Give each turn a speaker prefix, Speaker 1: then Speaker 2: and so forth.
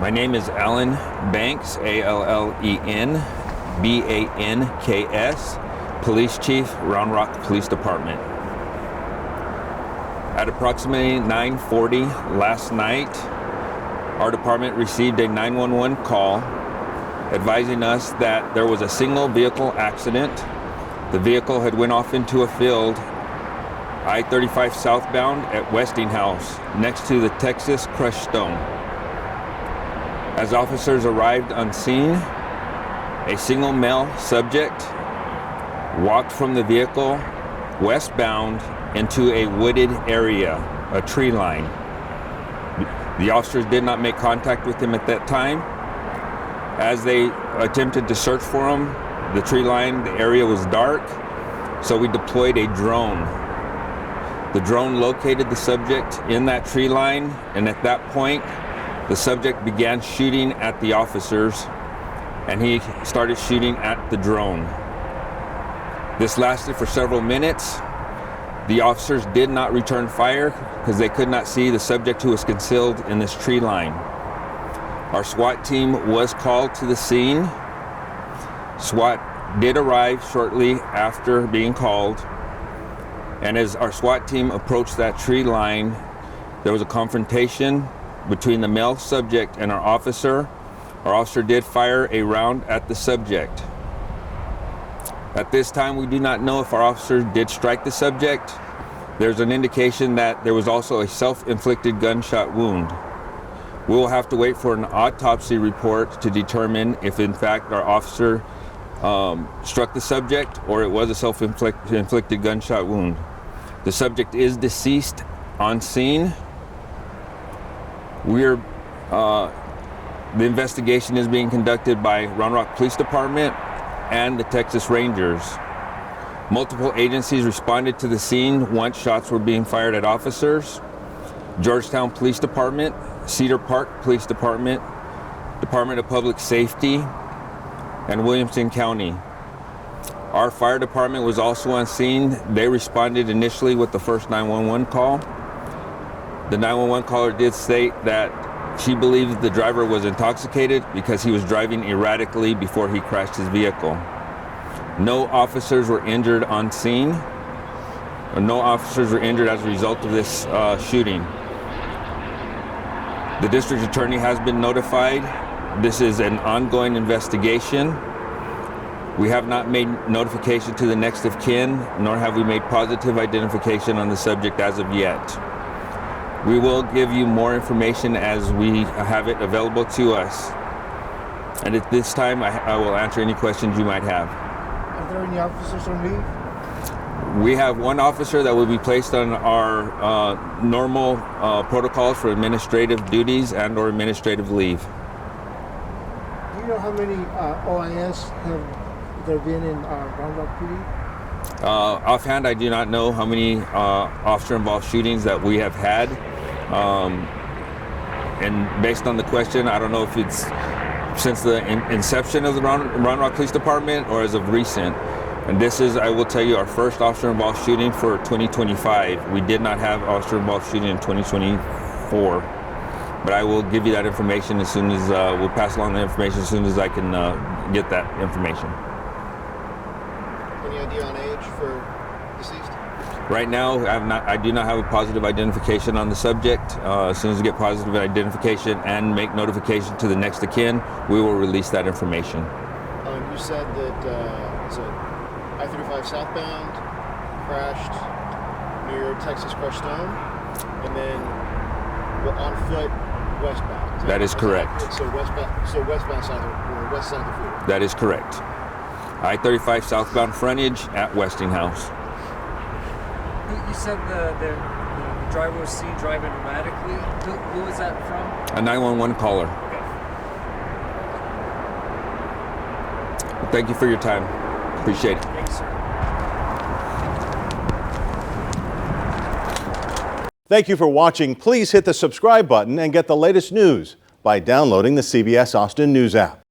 Speaker 1: My name is Allen Banks, Allenbanks, Police Chief, Round Rock Police Department. At approximately 9:40 last night, our department received a 911 call advising us that there was a single vehicle accident. The vehicle had went off into a field, I-35 southbound at Westinghouse, next to the Texas crushed stone. As officers arrived on scene, a single male subject walked from the vehicle westbound into a wooded area, a tree line. The officers did not make contact with him at that time. As they attempted to search for him, the tree line, the area was dark, so we deployed a drone. The drone located the subject in that tree line, and at that point, the subject began shooting at the officers, and he started shooting at the drone. This lasted for several minutes. The officers did not return fire because they could not see the subject who was concealed in this tree line. Our SWAT team was called to the scene. SWAT did arrive shortly after being called, and as our SWAT team approached that tree line, there was a confrontation between the male subject and our officer. Our officer did fire a round at the subject. At this time, we do not know if our officer did strike the subject. There's an indication that there was also a self-inflicted gunshot wound. We will have to wait for an autopsy report to determine if in fact our officer struck the subject or it was a self-inflicted gunshot wound. The subject is deceased on scene. The investigation is being conducted by Round Rock Police Department and the Texas Rangers. Multiple agencies responded to the scene once shots were being fired at officers. Georgetown Police Department, Cedar Park Police Department, Department of Public Safety, and Williamson County. Our fire department was also on scene. They responded initially with the first 911 call. The 911 caller did state that she believed the driver was intoxicated because he was driving erratically before he crashed his vehicle. No officers were injured on scene. No officers were injured as a result of this shooting. The district attorney has been notified. This is an ongoing investigation. We have not made notification to the next of kin, nor have we made positive identification on the subject as of yet. We will give you more information as we have it available to us. And at this time, I will answer any questions you might have.
Speaker 2: Are there any officers on leave?
Speaker 1: We have one officer that will be placed on our normal protocols for administrative duties and or administrative leave.
Speaker 2: Do you know how many OIS have there been in Round Rock PD?
Speaker 1: Offhand, I do not know how many officer-involved shootings that we have had. And based on the question, I don't know if it's since the inception of the Round Rock Police Department or as of recent. And this is, I will tell you, our first officer-involved shooting for 2025. We did not have officer-involved shooting in 2024. But I will give you that information as soon as, we'll pass along the information as soon as I can get that information.
Speaker 3: Any idea on age for deceased?
Speaker 1: Right now, I do not have a positive identification on the subject. As soon as we get positive identification and make notification to the next of kin, we will release that information.
Speaker 3: You said that it's a I-35 southbound crashed near Texas crushed stone, and then on foot westbound.
Speaker 1: That is correct.
Speaker 3: So westbound side or west side of the freeway.
Speaker 1: That is correct. I-35 southbound frontage at Westinghouse.
Speaker 4: You said the driver was seen driving erratically. Who was that from?
Speaker 1: A 911 caller.
Speaker 4: Okay.
Speaker 1: Thank you for your time. Appreciate it.
Speaker 4: Thanks, sir.
Speaker 5: Thank you for watching. Please hit the subscribe button and get the latest news by downloading the CBS Austin News app.